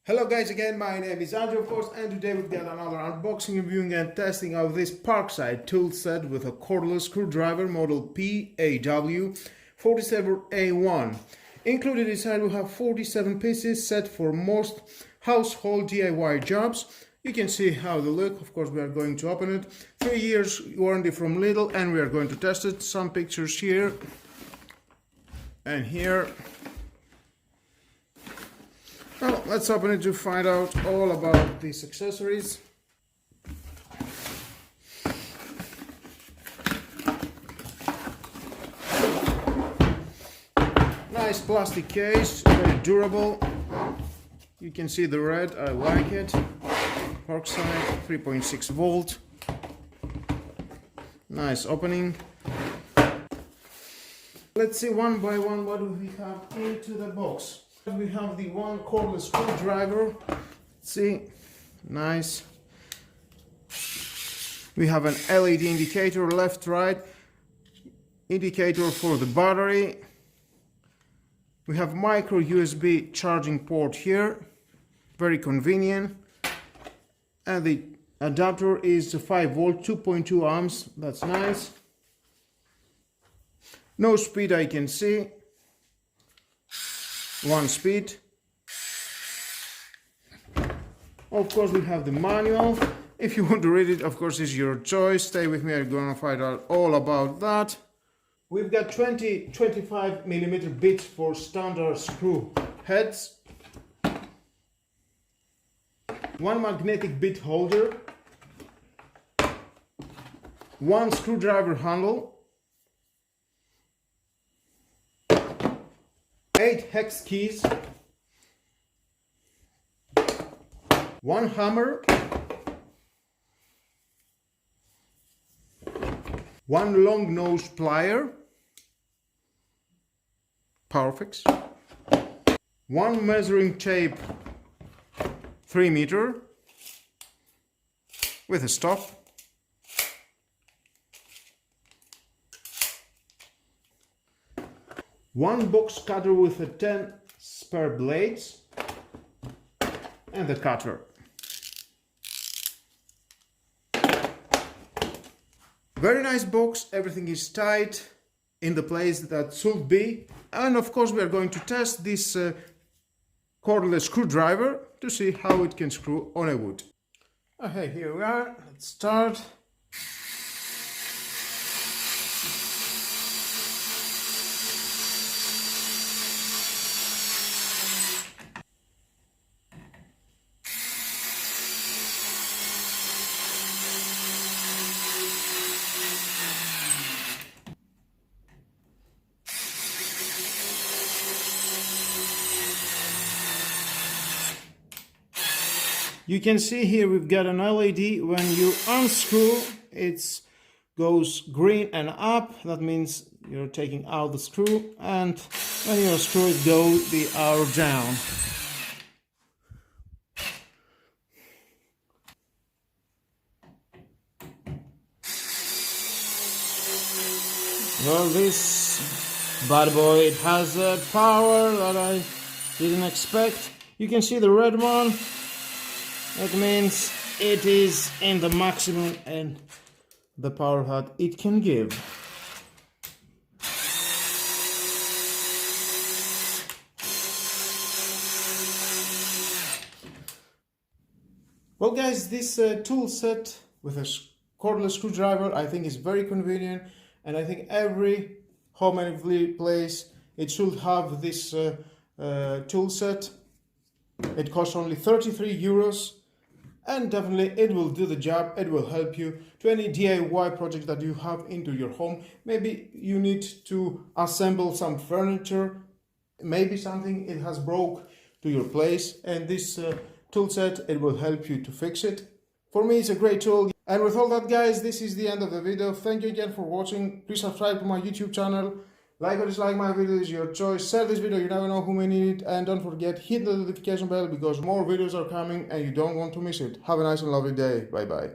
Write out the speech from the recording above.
Hello guys, again my name is Andrew of course, and today we've got another unboxing, reviewing and testing of this Parkside tool set with a cordless screwdriver model PAW 47A1. Included inside we have 47 pieces set for most household DIY jobs. You can see how they look. Of course we are going to open it. 3 years warranty from Lidl, and we are going to test it. Some pictures here and here. Well, let's open it to find out all about these accessories. Nice plastic case, very durable. You can see the red, I like it. Parkside, 3.6 volt. Nice opening. Let's see one by one what do we have into the box. We have the one cordless screwdriver. Let's see, nice. We have an LED indicator, left, right, indicator for the battery. We have micro USB charging port here, very convenient. And the adapter is 5 volt, 2.2 amps, that's nice. No speed I can see. One speed. Of course we have the manual. If you want to read it, of course it's your choice. Stay with me, I'm gonna find out all about that. We've got 25mm bits for standard screw heads. One magnetic bit holder. One screwdriver handle. 8 hex keys, 1 hammer, 1 long nose plier, Powerfix, 1 measuring tape 3 meter with a stop, one box cutter with 10 spare blades, and the cutter. Very nice box, everything is tight in the place that should be. And of course we are going to test this cordless screwdriver to see how it can screw on a wood. Okay, here we are, let's start. You can see here we've got an LED. When you unscrew, it goes green and up. That means you're taking out the screw, and when you unscrew it, goes the arrow down. Well, this bad boy, it has a power that I didn't expect. You can see the red one. That means it is in the maximum and the power that it can give. Well guys, this tool set with a cordless screwdriver I think is very convenient, and I think every home and place it should have this tool set. It costs only 33 euros. And definitely it will do the job. It will help you to any DIY project that you have into your home. Maybe you need to assemble some furniture, maybe something it has broke to your place, and this tool set, it will help you to fix it. For me it's a great tool. And with all that guys, this is the end of the video. Thank you again for watching. Please subscribe to my YouTube channel. Like or dislike my video is your choice. Share this video, you never know who may need it. And don't forget, hit the notification bell because more videos are coming and you don't want to miss it. Have a nice and lovely day. Bye bye.